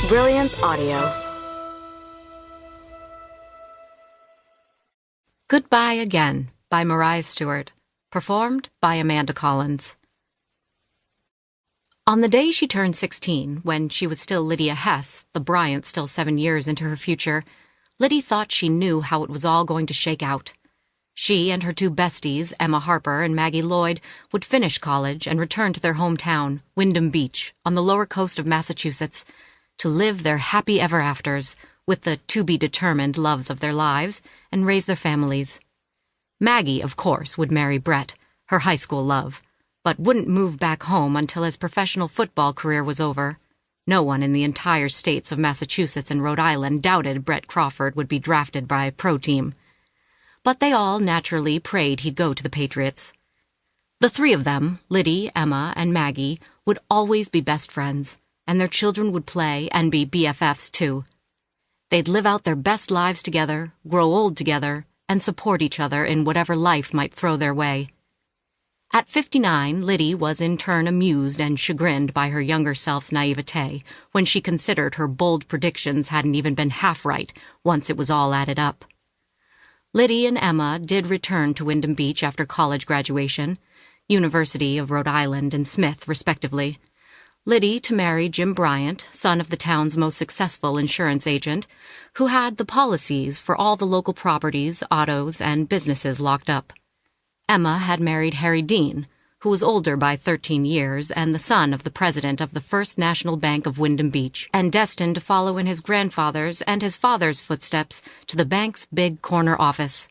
Brilliance Audio. Goodbye Again by Mariah Stewart, performed by Amanda Collins. On the day she turned 16, when she was still Lydia Hess, the Bryant still 7 years into her future, Liddy thought she knew how it was all going to shake out. She and her two besties, Emma Harper and Maggie Lloyd, would finish college and return to their hometown, Wyndham Beach, on the lower coast of Massachusetts, to live their happy ever-afters with the to-be-determined loves of their lives and raise their families. Maggie, of course, would marry Brett, her high school love, but wouldn't move back home until his professional football career was over. No one in the entire states of Massachusetts and Rhode Island doubted Brett Crawford would be drafted by a pro team. But they all naturally prayed he'd go to the Patriots. The three of them, Liddy, Emma, and Maggie, would always be best friends, and their children would play and be BFFs too. They'd live out their best lives together, grow old together, and support each other in whatever life might throw their way. At 59, Liddy was in turn amused and chagrined by her younger self's naivete when she considered her bold predictions hadn't even been half right once it was all added up. Liddy and Emma did return to Wyndham Beach after college graduation, University of Rhode Island and Smith, respectively. Liddy to marry Jim Bryant, son of the town's most successful insurance agent, who had the policies for all the local properties, autos, and businesses locked up. Emma had married Harry Dean, who was older by 13 years and the son of the president of the First National Bank of Wyndham Beach, and destined to follow in his grandfather's and his father's footsteps to the bank's big corner office.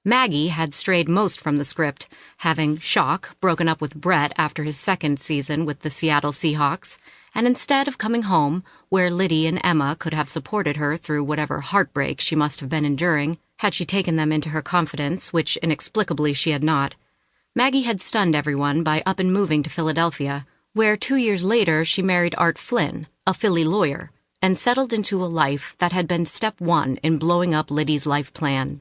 Maggie had strayed most from the script, having, shock, broken up with Brett after his second season with the Seattle Seahawks, and instead of coming home, where Liddy and Emma could have supported her through whatever heartbreak she must have been enduring, had she taken them into her confidence, which inexplicably she had not, Maggie had stunned everyone by up and moving to Philadelphia, where 2 years later she married Art Flynn, a Philly lawyer, and settled into a life that had been step one in blowing up Liddy's life plan.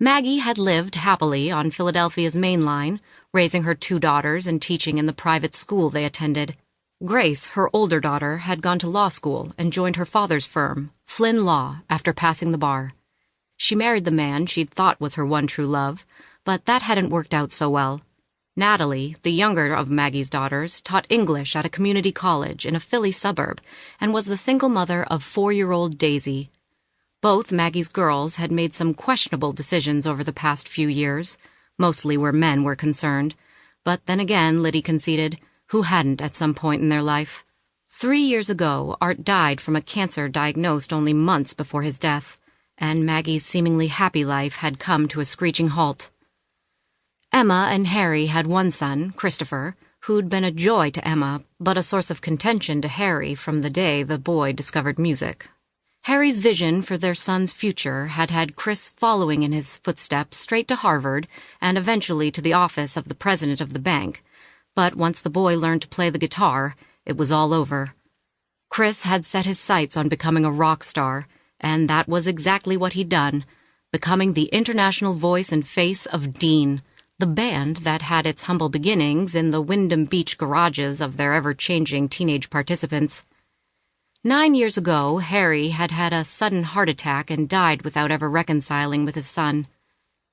Maggie had lived happily on Philadelphia's main line, raising her two daughters and teaching in the private school they attended. Grace, her older daughter, had gone to law school and joined her father's firm, Flynn Law, after passing the bar. She married the man she'd thought was her one true love, but that hadn't worked out so well. Natalie, the younger of Maggie's daughters, taught English at a community college in a Philly suburb and was the single mother of 4-year-old Daisy. Both Maggie's girls had made some questionable decisions over the past few years, mostly where men were concerned, but then again, Liddy conceded, who hadn't at some point in their life? 3 years ago, Art died from a cancer diagnosed only months before his death, and Maggie's seemingly happy life had come to a screeching halt. Emma and Harry had one son, Christopher, who'd been a joy to Emma, but a source of contention to Harry from the day the boy discovered music. Harry's vision for their son's future had had Chris following in his footsteps straight to Harvard and eventually to the office of the president of the bank, but once the boy learned to play the guitar, it was all over. Chris had set his sights on becoming a rock star, and that was exactly what he'd done, becoming the international voice and face of Dean, the band that had its humble beginnings in the Wyndham Beach garages of their ever-changing teenage participants. 9 years ago, Harry had had a sudden heart attack and died without ever reconciling with his son.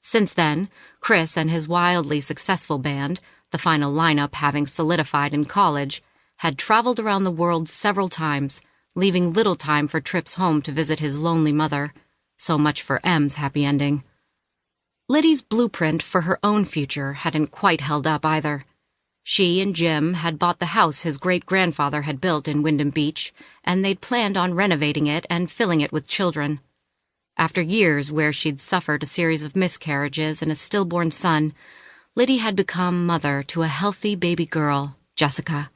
Since then, Chris and his wildly successful band, the final lineup having solidified in college, had traveled around the world several times, leaving little time for trips home to visit his lonely mother. So much for M's happy ending. Liddy's blueprint for her own future hadn't quite held up either. She and Jim had bought the house his great-grandfather had built in Wyndham Beach, and they'd planned on renovating it and filling it with children. After years where she'd suffered a series of miscarriages and a stillborn son, Liddy had become mother to a healthy baby girl, Jessica,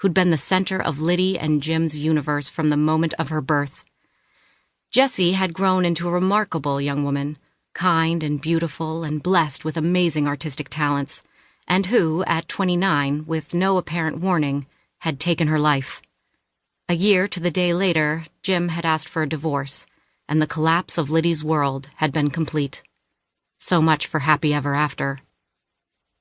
who'd been the center of Liddy and Jim's universe from the moment of her birth. Jessie had grown into a remarkable young woman, kind and beautiful and blessed with amazing artistic talents, and who, at 29, with no apparent warning, had taken her life. A year to the day later, Jim had asked for a divorce, and the collapse of Liddy's world had been complete. So much for happy ever after.